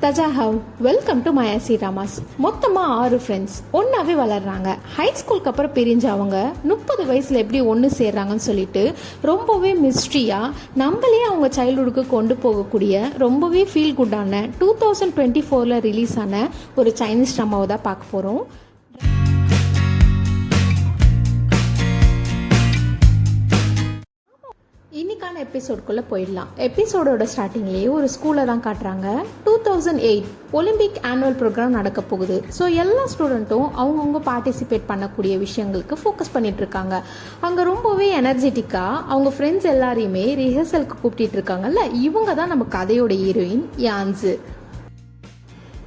தஜாஹவ் welcome to மயாசி ராமாஸ். மொத்தமாக 6 friends ஒன்றாவே வளர்றாங்க. High ஸ்கூலுக்கு அப்புறம் பிரிஞ்சு அவங்க 30 வயசில் எப்படி ஒன்று சேர்றாங்கன்னு சொல்லிட்டு ரொம்பவே மிஸ்ட்ரியாக நம்மளே அவங்க சைல்டுஹுட்டுக்கு கொண்டு போகக்கூடிய ரொம்பவே ஃபீல் குட்டான 2024 ரிலீஸ் ஆன ஒரு சைனீஸ் ட்ராமாவை தான் பார்க்க போகிறோம். இன்னைக்கான எபிசோடுக்குள்ளே போயிடலாம். எபிசோடோட ஸ்டார்டிங்லேயே ஒரு ஸ்கூலை தான் காட்டுறாங்க. 2008 ஒலிம்பிக் ஆனுவல் ப்ரோக்ராம் நடக்க போகுது. ஸோ எல்லா ஸ்டூடெண்ட்டும் அவங்கவுங்க பார்ட்டிசிபேட் பண்ணக்கூடிய விஷயங்களுக்கு ஃபோக்கஸ் பண்ணிட்டு இருக்காங்க. அங்கே ரொம்பவே எனர்ஜெட்டிக்காக அவங்க ஃப்ரெண்ட்ஸ் எல்லாரையுமே ரிஹர்சலுக்கு கூப்பிட்டு இருக்காங்கல்ல, இவங்க தான் நம்ம கதையோட ஹீரோயின் யான்ஸு.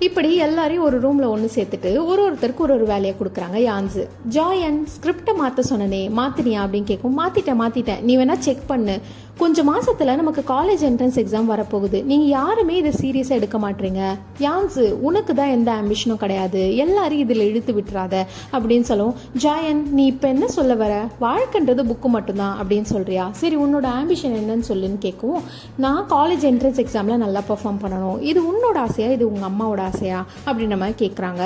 இப்படி எல்லாரையும் ஒரு ரூமில் ஒன்று சேர்த்துட்டு ஒருத்தருக்கு ஒரு வேலையை கொடுக்குறாங்க யான்ஸு. ஜாயன் ஸ்கிரிப்டை மாற்ற சொன்னனே மாற்றினியா அப்படின்னு கேட்கும். மாற்றிட்டேன், நீ வேணால் செக் பண்ணு. கொஞ்சம் மாதத்தில் நமக்கு காலேஜ் என்ட்ரன்ஸ் எக்ஸாம் வரப்போகுது. நீங்கள் யாருமே இதை சீரியஸாக எடுக்க மாட்டீங்க. யான்ஸு உனக்கு தான் எந்த ஆம்பிஷனும் கிடையாது, எல்லாரையும் இதில் இழுத்து விட்டுறாத அப்படின்னு சொல்லுவோம். ஜாயன் நீ இப்போ என்ன சொல்ல வர, வாழ்க்கைன்றது புக்கு மட்டும்தான் அப்படின்னு சொல்கிறியா? சரி உன்னோட ஆம்பிஷன் என்னன்னு சொல்லுன்னு கேட்கவும், நான் காலேஜ் என்ட்ரன்ஸ் எக்ஸாமில் நல்லா பெர்ஃபார்ம் பண்ணணும். இது உன்னோட ஆசையா இது உங்கள் அம்மாவோட ஆசையா அப்படின்ற மாதிரி கேட்குறாங்க.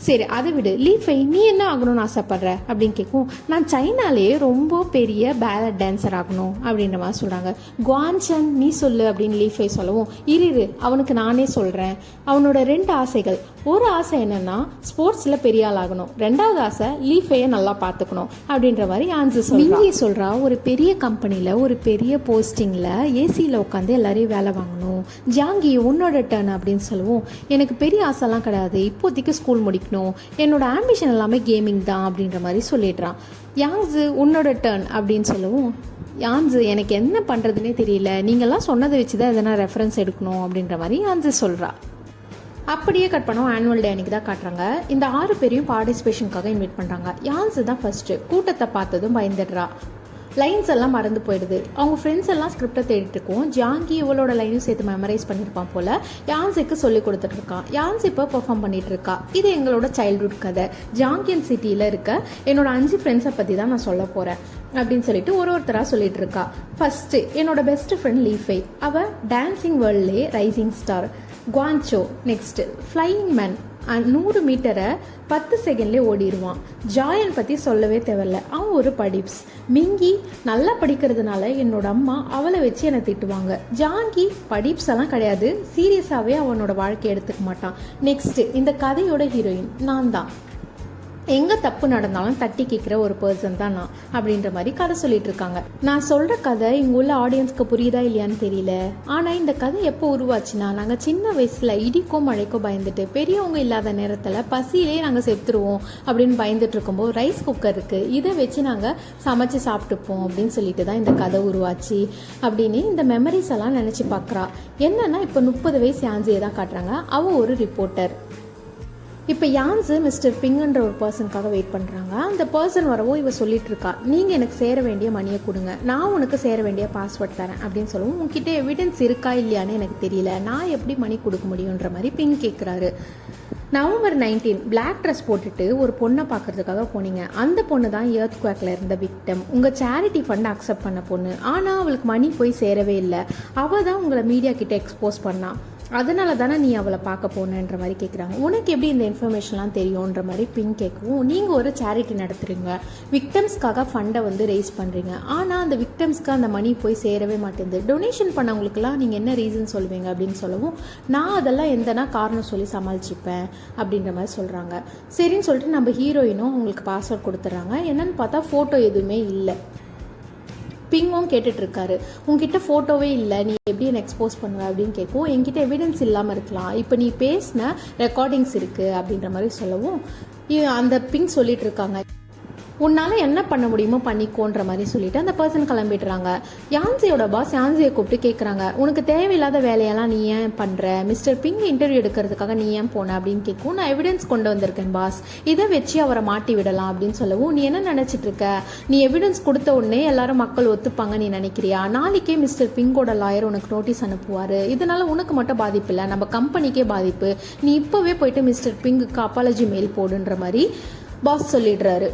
சரி அதை விடு, லீஃபை நீ என்ன ஆகணும்னு ஆசைப்படுற அப்படின்னு கேட்கும். நான் சைனாலே ரொம்ப பெரிய பேலட் டான்ஸர் ஆகணும் அப்படின்ற மாதிரி சொல்கிறாங்க. குவான்சன் நீ சொல்லு அப்படின்னு லீஃபை சொல்லவும், இரு அவனுக்கு நானே சொல்கிறேன். அவனோட 2 ஆசைகள். ஒரு ஆசை என்னன்னா ஸ்போர்ட்ஸில் பெரிய ஆள் ஆகணும், 2வது ஆசை லீஃபையை நல்லா பார்த்துக்கணும் அப்படின்ற மாதிரி ஆன்சர் சொல்கிறா. ஒரு பெரிய கம்பெனியில் ஒரு பெரிய போஸ்டிங்கில் ஏசியில் உட்காந்து எல்லாரையும் வேலை வாங்கணும். ஜாங்கி உன்னோட டர்ன் அப்படின்னு சொல்லுவோம். எனக்கு பெரிய ஆசைலாம் கிடையாது, இப்போதைக்கு ஸ்கூல் முடிக்கணும், என்னோட ஆம்பிஷன் எல்லாமே கேமிங் தான் அப்படின்ற மாதிரி சொல்லிடுறான். யாங்ஸு உன்னோட டர்ன் அப்படின்னு சொல்லவும், யான்ஸு எனக்கு என்ன பண்ணுறதுனே தெரியல, நீங்கள்லாம் சொன்னதை வச்சு தான் எதனா ரெஃபரன்ஸ் எடுக்கணும் அப்படின்ற மாதிரி யான்ஸு சொல்கிறா. அப்படியே கட் பண்ணோம். ஆனுவல் டே அன்றைக்கி தான் காட்டுறாங்க. இந்த 6 பேரையும் பார்ட்டிசிபேஷனுக்காக இன்வைட் பண்ணுறாங்க. யான்ஸு தான் ஃபஸ்ட்டு. கூட்டத்தை பார்த்ததும் பயந்துடுறா. லைன்ஸ் எல்லாம் மறந்து போயிடுது. அவங்க ஃப்ரெண்ட்ஸ் எல்லாம் ஸ்கிரிப்டை தேடிட்டு இருக்கோம். ஜாங்கி இவளோட லைனும் சேர்த்து மெமரைஸ் பண்ணியிருப்பான் போல் யான்ஸுக்கு சொல்லி கொடுத்துட்டு இருக்கான். யான்ஸ் இப்போ பெர்ஃபார்ம் பண்ணிட்டு இருக்கா. இது எங்களோட சைல்ட்ஹுட் கதை. ஜாங்கியன் சிட்டியில் இருக்க என்னோட 5 ஃப்ரெண்ட்ஸை பற்றி தான் நான் சொல்ல போகிறேன் அப்படின்னு சொல்லிட்டு ஒருத்தராக சொல்லிட்டு இருக்கா. ஃபர்ஸ்ட்டு என்னோட பெஸ்ட் ஃப்ரெண்ட் லீஃபை, அவள் டான்சிங் வேர்ல்ட்லே ரைசிங் ஸ்டார். குவான்சோ நெக்ஸ்ட்டு ஃப்ளையிங் மேன், 100 மீட்டரை 10 செகண்ட்லேயே ஓடிடுவான். ஜாயன் பற்றி சொல்லவே தேவையில்ல, அவன் ஒரு படிப்ஸ். மிங்கி நல்லா படிக்கிறதுனால என்னோட அம்மா அவளை வச்சு என்னை திட்டுவாங்க. ஜாங்கி படிப்ஸ் எல்லாம் கிடையாது, சீரியஸாகவே அவனோட வாழ்க்கையை எடுத்துக்க மாட்டான். நெக்ஸ்ட்டு இந்த கதையோட ஹீரோயின் நான் தான். எங்கே தப்பு நடந்தாலும் தட்டி கேட்குற ஒரு பர்சன் தான் நான் அப்படின்ற மாதிரி கதை சொல்லிட்டு இருக்காங்க. நான் சொல்கிற கதை இங்கே உள்ள ஆடியன்ஸ்க்கு புரியுதா இல்லையான்னு தெரியல. ஆனால் இந்த கதை எப்போ உருவாச்சுன்னா, நாங்கள் சின்ன வயசில் இடிக்கோ மழைக்கோ பயந்துட்டு பெரியவங்க இல்லாத நேரத்தில் பசியிலே நாங்கள் செத்துருவோம் அப்படின்னு பயந்துட்டு இருக்கும்போது ரைஸ் குக்கர் இருக்குது, இதை வச்சு நாங்கள் சமைச்சு சாப்பிட்டுப்போம் அப்படின்னு சொல்லிட்டு தான் இந்த கதை உருவாச்சு அப்படின்னு இந்த மெமரிஸ் எல்லாம் நினச்சி பார்க்குறா. என்னன்னா இப்போ 30 வயசு யான்ஸியை தான் காட்டுறாங்க. அவள் ஒரு ரிப்போர்ட்டர். இப்போ யான்ஸு மிஸ்டர் பிங்குன்ற ஒரு பர்சனுக்காக வெயிட் பண்ணுறாங்க. அந்த பர்சன் வரவோ இவ சொல்லிட்டு இருக்கா, நீங்கள் எனக்கு சேர வேண்டிய மணியை கொடுங்க, நான் உனக்கு சேர வேண்டிய பாஸ்வேர்ட் தரேன் அப்படின்னு சொல்லுவோம். உங்ககிட்ட எவிடன்ஸ் இருக்கா இல்லையான்னு எனக்கு தெரியல, நான் எப்படி மணி கொடுக்க முடியுன்ற மாதிரி பிங்க் கேட்குறாரு. November 19 பிளாக் ட்ரெஸ் போட்டுட்டு ஒரு பொண்ணை பார்க்கறதுக்காக போனீங்க. அந்த பொண்ணு தான் எர்த் குவாக்கில் இருந்த விக்டம். உங்கள் சேரிட்டி ஃபண்டை அக்செப்ட் பண்ண பொண்ணு. ஆனால் அவளுக்கு மணி போய் சேரவே இல்லை. அவள் தான் உங்களை மீடியா கிட்ட எக்ஸ்போஸ் பண்ணா. அதனால தானே நீ அவளை பார்க்க போனன்ற மாதிரி கேட்குறாங்க. உனக்கு எப்படி இந்த இன்ஃபர்மேஷன்லாம் தெரியுன்ற மாதிரி பிங்க் கேட்கவும், நீங்கள் ஒரு சேரிட்டி நடத்துகிறீங்க, விக்டம்ஸ்க்காக ஃபண்டை ரைஸ் பண்ணுறீங்க, ஆனால் அந்த விக்டம்ஸ்க்கு அந்த மணி போய் சேரவே மாட்டேங்குது. டொனேஷன் பண்ணவங்களுக்குலாம் நீங்கள் என்ன ரீசன் சொல்லுவீங்க அப்படின்னு சொல்லவும், நான் அதெல்லாம் எந்தனா காரணம் சொல்லி சமாளிச்சுப்பேன் அப்படின்ற மாதிரி சொல்கிறாங்க. சரின்னு சொல்லிட்டு நம்ம ஹீரோயினும் அவங்களுக்கு பாஸ்வேர்ட் கொடுத்துட்றாங்க. என்னன்னு பார்த்தா ஃபோட்டோ எதுவுமே இல்லை. பிங்கும் கேட்டுட்ருக்காரு, உங்ககிட்ட ஃபோட்டோவே இல்லை, நீ எப்படி என்ன எக்ஸ்போஸ் பண்ணுவ அப்படின்னு கேட்கும். என்கிட்ட எவிடன்ஸ் இல்லாமல் இருக்கலாம், இப்போ நீ பேசின ரெக்கார்டிங்ஸ் இருக்குது அப்படின்ற மாதிரி சொல்லவும் அந்த பிங் சொல்லிட்டு இருக்காங்க, உன்னால் என்ன பண்ண முடியுமோ பண்ணிக்கோன்ற மாதிரி சொல்லிட்டு அந்த பர்சன் கிளம்பிடுறாங்க. யான்ஸியோட பாஸ் யான்ஸியை கூப்பிட்டு கேட்குறாங்க, உனக்கு தேவையில்லாத வேலையெல்லாம் நீ ஏன் பண்ணுற, மிஸ்டர் பிங் இன்டர்வியூ எடுக்கிறதுக்காக நீ ஏன் போன அப்படின்னு கேட்கும். நான் எவிடன்ஸ் கொண்டு வந்திருக்கேன் பாஸ், இதை வச்சு அவரை மாட்டி விடலாம் அப்படின்னு சொல்லவும், நீ என்ன நினச்சிட்டு இருக்க, நீ எவிடன்ஸ் கொடுத்த உடனே எல்லாரும் மக்கள் ஒத்துப்பாங்க நீ நினைக்கிறியா, நாளைக்கே மிஸ்டர் பிங்கோட லாயர் உனக்கு நோட்டீஸ் அனுப்புவார், இதனால் உனக்கு மட்டும் பாதிப்பு இல்லை நம்ம கம்பெனிக்கே பாதிப்பு, நீ இப்போவே போயிட்டு மிஸ்டர் பிங்குக்கு அப்பாலஜி மெயில் போடுன்ற மாதிரி பாஸ் சொல்லிடுறாரு.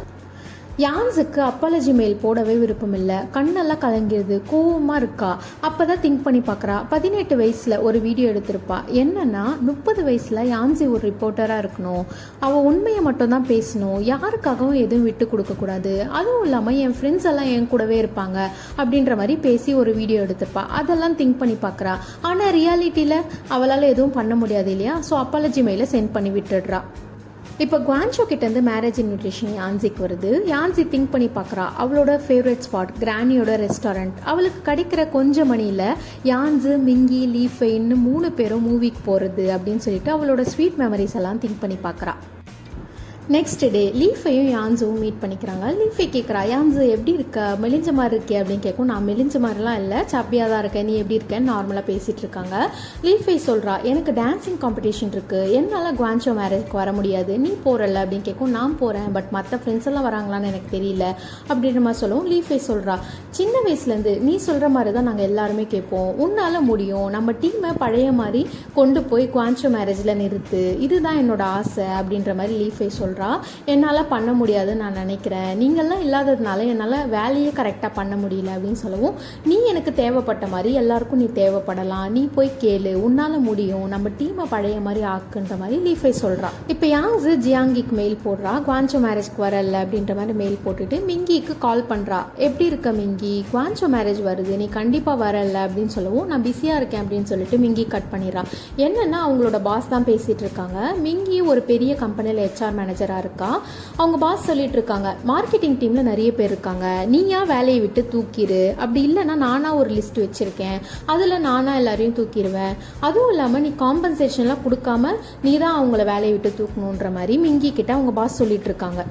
யான்ஸுக்கு அப்பாலஜி மெயில் போடவே விருப்பம் இல்லை. கண்ணெல்லாம் கலங்கிடுது, கோவமாக இருக்கா. அப்போ தான் திங்க் பண்ணி பார்க்குறா. 18 வயசில் ஒரு வீடியோ எடுத்திருப்பா. என்னன்னா 30 வயசில் யான்ஸி ஒரு ரிப்போர்ட்டராக இருக்கணும், அவள் உண்மையை மட்டும் தான் பேசணும், யாருக்காகவும் எதுவும் விட்டு கொடுக்கக்கூடாது, அதுவும் இல்லாமல் என் ஃப்ரெண்ட்ஸ் எல்லாம் என் கூடவே இருப்பாங்க அப்படின்ற மாதிரி பேசி ஒரு வீடியோ எடுத்திருப்பா. அதெல்லாம் திங்க் பண்ணி பார்க்குறா. ஆனால் ரியாலிட்டியில் அவளால் எதுவும் பண்ண முடியாது இல்லையா. ஸோ அப்பாலஜி மெயிலை சென்ட் பண்ணி விட்டுடுறா. இப்போ குவான்ஷோ கிட்டேருந்து மேரேஜ் இன்விடேஷன் யான்சிக்கு வருது. யான்சி திங்க் பண்ணி பார்க்குறா. அவளோட ஃபேவரட் ஸ்பாட் கிரானியோட ரெஸ்டாரண்ட். அவளுக்கு கிடைக்கிற கொஞ்சம் மணியில் யான்ஸு, மிங்கி, லீஃபைன்னு 3 பேரும் மூவிக்கு போகிறது அப்படின்னு சொல்லிட்டு அவளோட ஸ்வீட் மெமரிஸ் எல்லாம் திங்க் பண்ணி பார்க்குறா. நெக்ஸ்ட் டே லீஃபையும் யான்ஸும் மீட் பண்ணிக்கிறாங்க. லீஃபை கேட்குறா, யான்ஸு எப்படி இருக்க, மெலிஞ்ச மாதிரி இருக்கே அப்படின்னு கேட்கும். நான் மெலிஞ்ச மாதிரிலாம் இல்லை, சப்பியாக தான் இருக்கேன், நீ எப்படி இருக்கேன்னு நார்மலாக பேசிகிட்டு இருக்காங்க. லீஃபை சொல்கிறா, எனக்கு டான்ஸிங் காம்படிஷன் இருக்குது, என்னால் குவான்ஷோ மேரேஜ்க்கு வர முடியாது, நீ போகிறல்ல அப்படின்னு கேட்கும். நான் போகிறேன், பட் மற்ற ஃப்ரெண்ட்ஸ் எல்லாம் வராங்களான்னு எனக்கு தெரியல அப்படின்ற மாதிரி சொல்லுவோம். லீஃபை சொல்கிறா, சின்ன வயசுலேருந்து நீ சொல்கிற மாதிரி தான் நாங்கள் எல்லாருமே கேட்போம், உன்னால் முடியும், நம்ம டீமை பழைய மாதிரி கொண்டு போய் குவான்ஷோ மேரேஜில் நிறுத்து, இதுதான் என்னோட ஆசை அப்படின்ற மாதிரி லீஃபை சொல்கிறா. என்னால் பண்ண முடியாதுன்னு நான் நினைக்கிறேன், நீங்கள்லாம் இல்லாததுனால என்னால் வேலையே கரெக்டாக பண்ண முடியல அப்படின்னு சொல்லவும், நீ எனக்கு தேவைப்பட்ட மாதிரி எல்லாருக்கும் நீ தேவைப்படலாம், நீ போய் கேளு, உன்னால் முடியும், நம்ம டீமை பழைய மாதிரி ஆக்குன்ற மாதிரி லீஃபை சொல்கிறா. இப்போ யாங்ஸு ஜியாங்கிக்கு மெயில் போடுறா, குவான்ஷோ மேரேஜ்க்கு வரல அப்படின்ற மாதிரி மெயில் போட்டுட்டு மிங்கிக்கு கால் பண்ணுறா. எப்படி இருக்க மிங்கி, குவான்ஷோ மேரேஜ் வருது, நீ கண்டிப்பாக வரல அப்படின்னு சொல்லவும், நான் பிஸியாக இருக்கேன் அப்படின்னு சொல்லிட்டு மிங்கி கட் பண்ணிடுறா. என்னன்னா அவங்களோட பாஸ் தான் பேசிகிட்டு இருக்காங்க. மிங்கி ஒரு பெரிய கம்பெனியில் HR மேனேஜர் இருக்கா. அவங்க பாஸ் சொல்லிட்டு இருக்காங்க, மார்க்கெட்டிங் டீம்ல நிறைய பேர் இருக்காங்க, நீயா வேலையை விட்டு தூக்கிடு, அப்படி இல்லைன்னா நானா ஒரு லிஸ்ட் வச்சிருக்கேன், அதுல நானா எல்லாரையும் தூக்கிடுவேன், அதுவும் இல்லாம நீ காம்பன்சேஷன்லாம் கொடுக்காம நீ தான் அவங்கள வேலையை விட்டு தூக்கணுன்ற மாதிரி மிங்கி கிட்ட அவங்க பாஸ் சொல்லிட்டு இருக்காங்க.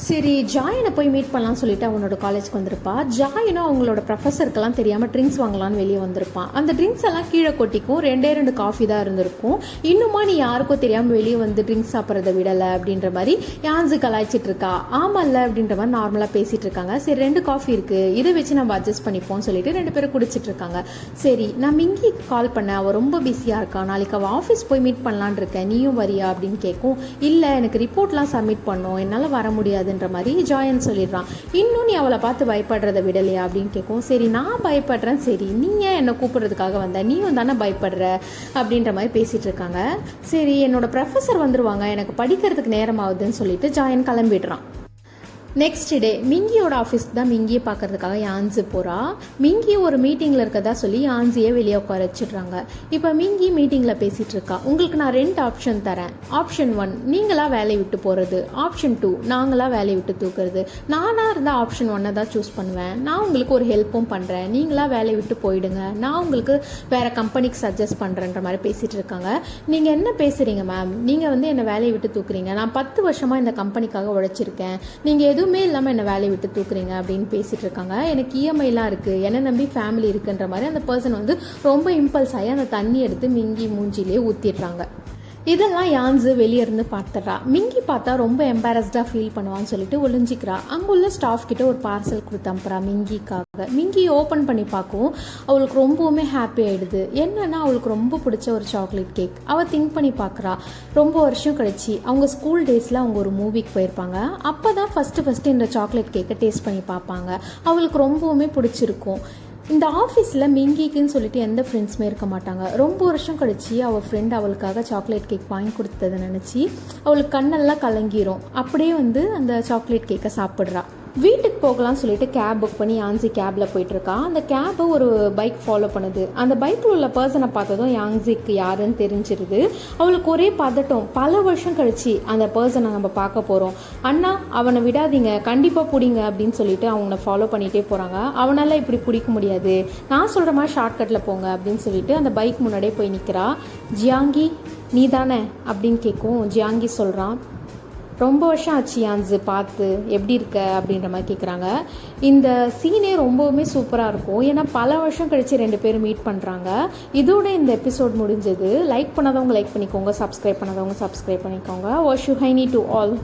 சரி ஜாயினை போய் மீட் பண்ணலாம்னு சொல்லிட்டு அவனோட காலேஜ்க்கு வந்திருப்பா. ஜாயினும் அவங்களோட ப்ரொஃபஸருக்கெல்லாம் தெரியாமல் ட்ரிங்க்ஸ் வாங்கலான்னு வெளியே வந்திருப்பான். அந்த ட்ரிங்க்ஸ் எல்லாம் கீழே கொட்டிக்கும், 2 காஃபி தான் இருந்திருக்கும். இன்னுமா நீ யாருக்கும் தெரியாமல் வெளியே வந்து ட்ரிங்க்ஸ் சாப்பிட்றத விடலை அப்படின்ற மாதிரி யான்ஸு கலாய்ச்சிட்டு இருக்கா. ஆமாம்ல அப்படின்ற மாதிரி நார்மலாக பேசிகிட்டு இருக்காங்க. சரி 2 காஃபி இருக்குது, இதை வச்சு நம்ம அட்ஜஸ்ட் பண்ணிப்போம்னு சொல்லிட்டு 2 பேரும் குடிச்சிட்டு இருக்காங்க. சரி நான் மிங்கி கால் பண்ணேன், அவள் ரொம்ப பிஸியாக இருக்கா, நாளைக்கு அவள் ஆஃபீஸ் போய் மீட் பண்ணலான் இருக்கேன், நீயும் வரியா அப்படின்னு கேட்கும். இல்லை எனக்கு ரிப்போர்ட்லாம் சப்மிட் பண்ணோம், என்னால் வர முடியாது மாதிரி ஜாயன் சொல்லிடுறான். இன்னும் நீ அவளை பார்த்து பயப்படுறத விடலையா அப்படின்னு கேட்கும். சரி நான் பயப்படுறேன், சரி நீ ஏன் என்னை கூப்பிடுறதுக்காக வந்த, நீயும் தானே பயப்படுற அப்படின்ற மாதிரி பேசிட்டு இருக்காங்க. சரி என்னோட ப்ரொஃபஸர் வந்துருவாங்க, எனக்கு படிக்கிறதுக்கு நேரம் ஆகுதுன்னு சொல்லிட்டு ஜாயன் கிளம்பிடுறான். நெக்ஸ்ட் டே மிங்கியோட ஆஃபீஸ்க்கு தான் மிங்கியை பார்க்கறதுக்காக யான்ஸு போகிறா. மிங்கி ஒரு மீட்டிங்கில் இருக்கதா சொல்லி யான்ஸியை வெளியே உட்கார வச்சுட்றாங்க. இப்போ மிங்கி மீட்டிங்கில் பேசிகிட்டு இருக்கா. உங்களுக்கு நான் 2 ஆப்ஷன் தரேன். ஆப்ஷன் 1 நீங்களாக வேலையை விட்டு போகிறது, ஆப்ஷன் 2 நாங்களாக வேலையை விட்டு தூக்குறது. நானாக இருந்தால் ஆப்ஷன் 1 தான் சூஸ் பண்ணுவேன். நான் உங்களுக்கு ஒரு ஹெல்ப்பும் பண்ணுறேன், நீங்களாக வேலையை விட்டு போயிடுங்க, நான் உங்களுக்கு வேறு கம்பெனிக்கு சஜஸ்ட் பண்ணுறேன்ற மாதிரி பேசிகிட்டு இருக்காங்க. நீங்கள் என்ன பேசுகிறீங்க மேம், நீங்கள் வந்து என்னை வேலையை விட்டு தூக்குறீங்க, நான் 10 வருஷமாக இந்த கம்பெனிக்காக உழைச்சிருக்கேன், நீங்கள் எதுவுமே இல்லாமல் என்ன வேலையை விட்டு தூக்குறீங்க அப்படின்னு பேசிட்டு இருக்காங்க. எனக்கு EMIலாம் இருக்குது, என்னை நம்பி ஃபேமிலி இருக்குன்ற மாதிரி அந்த பர்சன் வந்து ரொம்ப இம்பல்ஸ் ஆகி அந்த தண்ணி எடுத்து மிங்கி மூஞ்சிலே ஊற்றிடுறாங்க. இதெல்லாம் யான்ஸு வெளியே இருந்து பார்த்துட்றா. மிங்கி பார்த்தா ரொம்ப எம்பாரஸ்டாக ஃபீல் பண்ணுவான்னு சொல்லிட்டு ஒளிஞ்சிக்கிறா. அங்கே உள்ள ஸ்டாஃப் கிட்ட ஒரு பார்சல் கொடுத்து அனுப்புறா மிங்கிக்காக. மிங்கி ஓப்பன் பண்ணி பார்க்கவும் அவளுக்கு ரொம்பவுமே ஹாப்பி ஆகிடுது. என்னன்னா அவளுக்கு ரொம்ப பிடிச்ச ஒரு சாக்லேட் கேக். அவள் திங்க் பண்ணி பார்க்குறா. ரொம்ப வருஷம் கழிச்சு அவங்க ஸ்கூல் டேஸில் அவங்க ஒரு மூவிக்கு போயிருப்பாங்க. அப்போ தான் ஃபஸ்ட்டு இந்த சாக்லேட் கேக்கை டேஸ்ட் பண்ணி பார்ப்பாங்க. அவளுக்கு ரொம்பவுமே பிடிச்சிருக்கும். இந்த ஆஃபீஸில் மிங்கிக்குன்னு சொல்லிட்டு எந்த ஃப்ரெண்ட்ஸுமே இருக்க மாட்டாங்க. ரொம்ப வருஷம் கழிச்சு அவள் ஃப்ரெண்ட் அவளுக்காக சாக்லேட் கேக் வாங்கி கொடுத்ததை நினச்சி அவளுக்கு கண்ணெல்லாம் கலங்கிரும். அப்படியே வந்து அந்த சாக்லேட் கேக்கை சாப்பிட்றா. வீட்டுக்கு போகலான்னு சொல்லிட்டு கேப் புக் பண்ணி யான்ஸி கேபில் போயிட்டுருக்கா. அந்த கேப்பை ஒரு பைக் ஃபாலோ பண்ணுது. அந்த பைக்கில் உள்ள பர்சனை பார்த்ததும் யான்ஸிக்கு யாருன்னு தெரிஞ்சிருது. அவளுக்கு ஒரே பதட்டம். பல வருஷம் கழிச்சு அந்த பர்சனை நம்ம பார்க்க போகிறோம், அண்ணா அவனை விடாதீங்க, கண்டிப்பாக பிடிங்க அப்படின்னு சொல்லிட்டு அவங்கள ஃபாலோ பண்ணிகிட்டே போகிறாங்க. அவனால் இப்படி பிடிக்க முடியாது, நான் சொல்கிற மாதிரி ஷார்ட்கட்டில் போங்க அப்படின்னு சொல்லிட்டு அந்த பைக் முன்னாடியே போய் நிற்கிறா. ஜியாங்கி நீ தானே அப்படின்னு கேட்கும். ஜியாங்கி சொல்கிறான், ரொம்ப வருஷம் ஆச்சு யான்ஸு பார்த்து, எப்படி இருக்க அப்படின்ற மாதிரி கேட்குறாங்க. இந்த சீனே ரொம்பவுமே சூப்பராக இருக்கும். ஏன்னா பல வருஷம் கழித்து 2 பேரும் மீட் பண்ணுறாங்க. இதோட இந்த எபிசோட் முடிஞ்சது. லைக் பண்ணாதவங்க லைக் பண்ணிக்கோங்க, சப்ஸ்கிரைப் பண்ணாதவங்க சப்ஸ்கிரைப் பண்ணிக்கோங்க. வாஷ் யூ ஹைனி டு ஆல்.